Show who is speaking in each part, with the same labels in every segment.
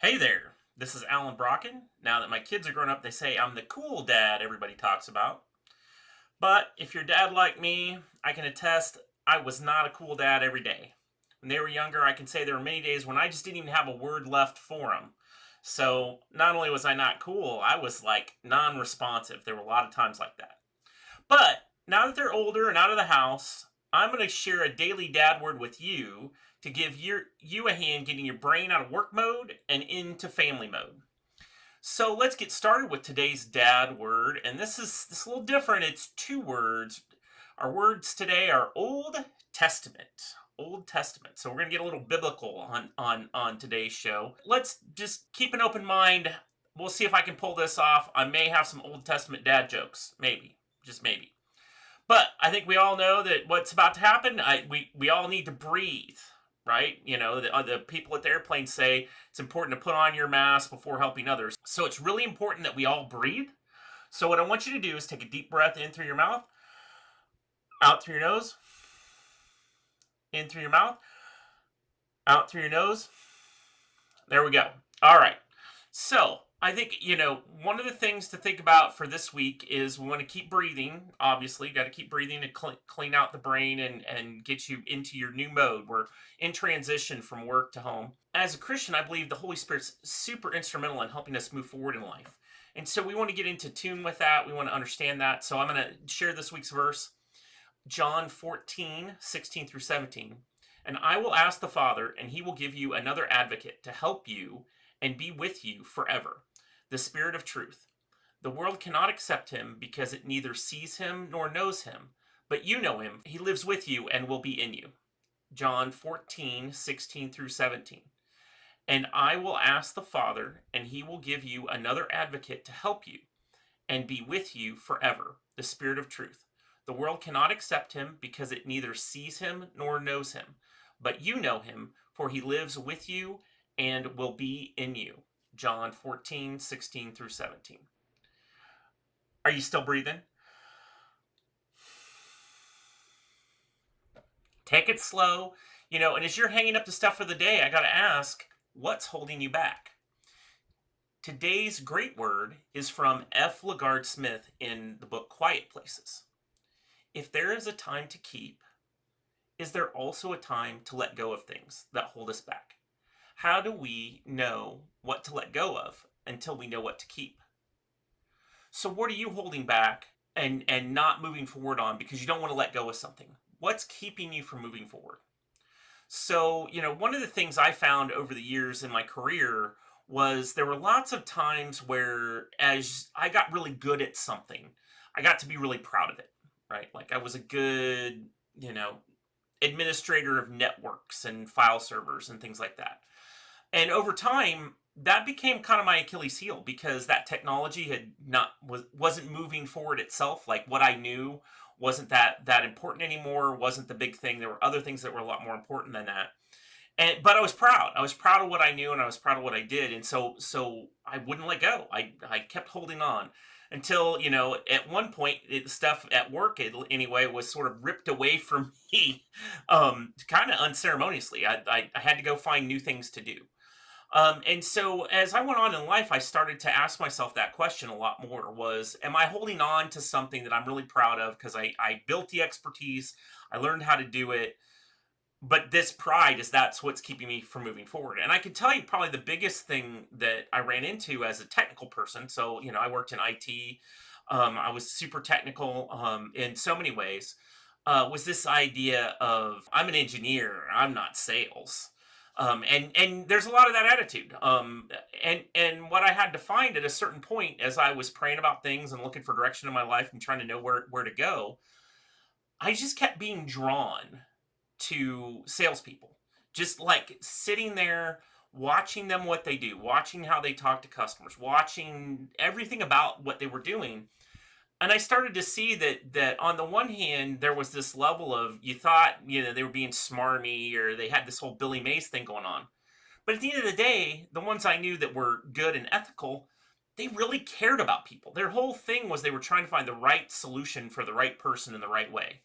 Speaker 1: Hey there, this is Alan Brocken. Now that my kids are grown up, they say I'm the cool dad everybody talks about. But if you're dad like me, I can attest I was not a cool dad every day. When they were younger, I can say there were many days when I just didn't even have a word left for them. So not only was I not cool, I was like non responsive. There were a lot of times like that. But now that they're older and out of the house, I'm going to share a daily dad word with you to give you a hand getting your brain out of work mode and into family mode. So let's get started with today's dad word, and this is a little different. It's two words. Our words today are Old Testament. Old Testament. So we're gonna get a little biblical on today's show. Let's just keep an open mind. We'll see if I can pull this off. I may have some Old Testament dad jokes, maybe, just maybe. But I think we all know that what's about to happen. We all need to breathe, right? The people at the airplane say it's important to put on your mask before helping others. So it's really important that we all breathe. So what I want you to do is take a deep breath in through your mouth, out through your nose, in through your mouth, out through your nose. There we go. All right. So I think, one of the things to think about for this week is we want to keep breathing. Obviously, got to keep breathing to clean out the brain and get you into your new mode. We're in transition from work to home. As a Christian, I believe the Holy Spirit's super instrumental in helping us move forward in life. And so we want to get into tune with that. We want to understand that. So I'm going to share this week's verse, John 14:16 through 17. And I will ask the Father, and he will give you another advocate to help you and be with you forever, the Spirit of truth. The world cannot accept him because it neither sees him nor knows him, but you know him. He lives with you and will be in you. John 14:16 through 17. And I will ask the Father, and he will give you another advocate to help you and be with you forever, the Spirit of truth. The world cannot accept him because it neither sees him nor knows him, but you know him, for he lives with you and will be in you. John 14:16 through 17. Are you still breathing? Take it slow. And as you're hanging up the stuff for the day, I got to ask, what's holding you back? Today's great word is from F. LaGard Smith in the book Quiet Places. If there is a time to keep, is there also a time to let go of things that hold us back? How do we know what to let go of until we know what to keep? So what are you holding back and not moving forward on because you don't want to let go of something? What's keeping you from moving forward? So, one of the things I found over the years in my career was there were lots of times where as I got really good at something, I got to be really proud of it, right? Like I was a good, administrator of networks and file servers and things like that. And over time, that became kind of my Achilles heel because that technology had not wasn't moving forward itself. Like what I knew wasn't that important anymore, wasn't the big thing. There were other things that were a lot more important than that. But I was proud. I was proud of what I knew and I was proud of what I did. And so I wouldn't let go. I kept holding on until, at one point, stuff at work, anyway, was sort of ripped away from me kind of unceremoniously. I had to go find new things to do. And so as I went on in life, I started to ask myself that question a lot more was, am I holding on to something that I'm really proud of because I built the expertise, I learned how to do it, but this pride is that's what's keeping me from moving forward. And I can tell you probably the biggest thing that I ran into as a technical person. So, I worked in IT. I was super technical in so many ways. Was this idea of I'm an engineer, I'm not sales. And there's a lot of that attitude. And what I had to find at a certain point as I was praying about things and looking for direction in my life and trying to know where to go, I just kept being drawn to salespeople. Just like sitting there, watching them what they do, watching how they talk to customers, watching everything about what they were doing. And I started to see that on the one hand, there was this level of you thought, they were being smarmy or they had this whole Billy Mays thing going on. But at the end of the day, the ones I knew that were good and ethical, they really cared about people. Their whole thing was they were trying to find the right solution for the right person in the right way.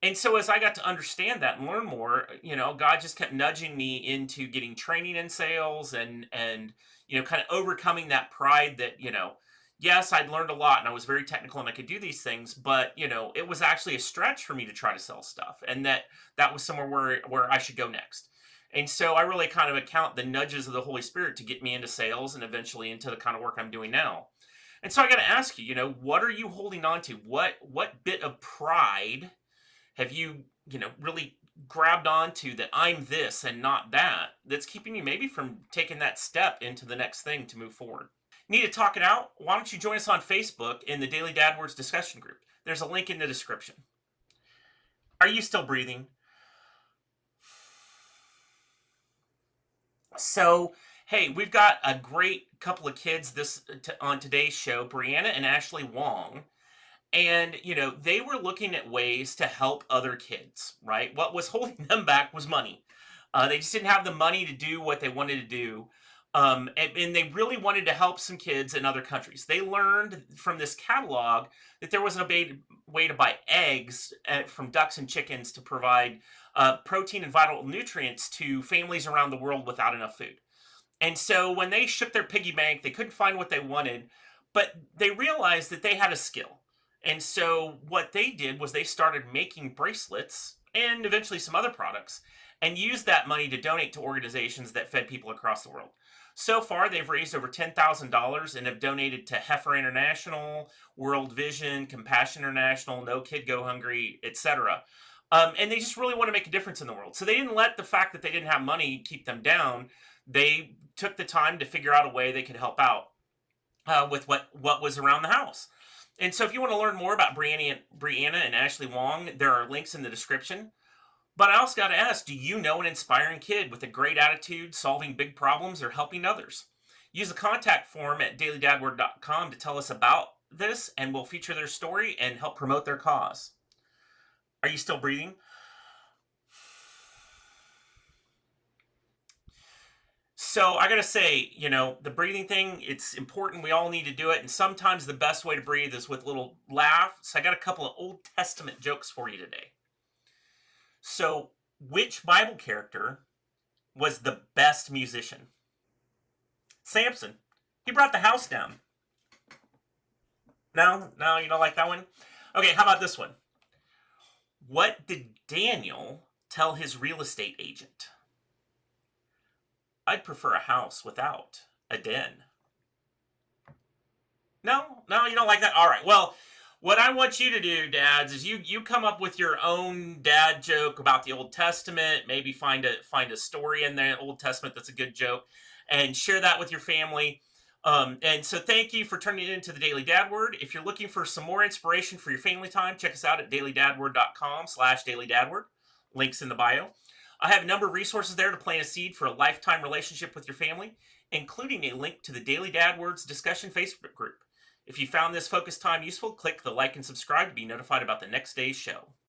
Speaker 1: And so as I got to understand that and learn more, God just kept nudging me into getting training in sales and kind of overcoming that pride that, yes, I'd learned a lot and I was very technical and I could do these things, but it was actually a stretch for me to try to sell stuff, and that was somewhere where I should go next. And so I really kind of account the nudges of the Holy Spirit to get me into sales and eventually into the kind of work I'm doing now. And so I got to ask you, what are you holding on to? What bit of pride have you, really grabbed onto that I'm this and not that, that's keeping you maybe from taking that step into the next thing to move forward? Need to talk it out? Why don't you join us on Facebook in the Daily Dad Words discussion group? There's a link in the description. Are you still breathing? So, hey, we've got a great couple of kids on today's show, Brianna and Ashley Wong. And, they were looking at ways to help other kids, right? What was holding them back was money. They just didn't have the money to do what they wanted to do. And they really wanted to help some kids in other countries. They learned from this catalog that there was a way to buy eggs from ducks and chickens to provide protein and vital nutrients to families around the world without enough food. And so when they shook their piggy bank, they couldn't find what they wanted, but they realized that they had a skill. And so what they did was they started making bracelets and eventually some other products and used that money to donate to organizations that fed people across the world. So far, they've raised over $10,000 and have donated to Heifer International, World Vision, Compassion International, No Kid Go Hungry, etc. And they just really want to make a difference in the world. So they didn't let the fact that they didn't have money keep them down. They took the time to figure out a way they could help out with what was around the house. And so if you want to learn more about Brianna and Ashley Wong, there are links in the description. But I also got to ask, do you know an inspiring kid with a great attitude, solving big problems, or helping others? Use the contact form at dailydadword.com to tell us about this, and we'll feature their story and help promote their cause. Are you still breathing? So I gotta say, the breathing thing, it's important. We all need to do it. And sometimes the best way to breathe is with a little laugh. So I got a couple of Old Testament jokes for you today. So which Bible character was the best musician? Samson. He brought the house down. No, you don't like that one? Okay, how about this one? What did Daniel tell his real estate agent? I'd prefer a house without a den. No, you don't like that? All right. Well, what I want you to do, dads, is you come up with your own dad joke about the Old Testament. Maybe find a story in the Old Testament that's a good joke, and share that with your family. And so thank you for turning it into the Daily Dad Word. If you're looking for some more inspiration for your family time, check us out at dailydadword.com/dailydadword. Links in the bio. I have a number of resources there to plant a seed for a lifetime relationship with your family, including a link to the Daily Dad Words discussion Facebook group. If you found this focus time useful, click the like and subscribe to be notified about the next day's show.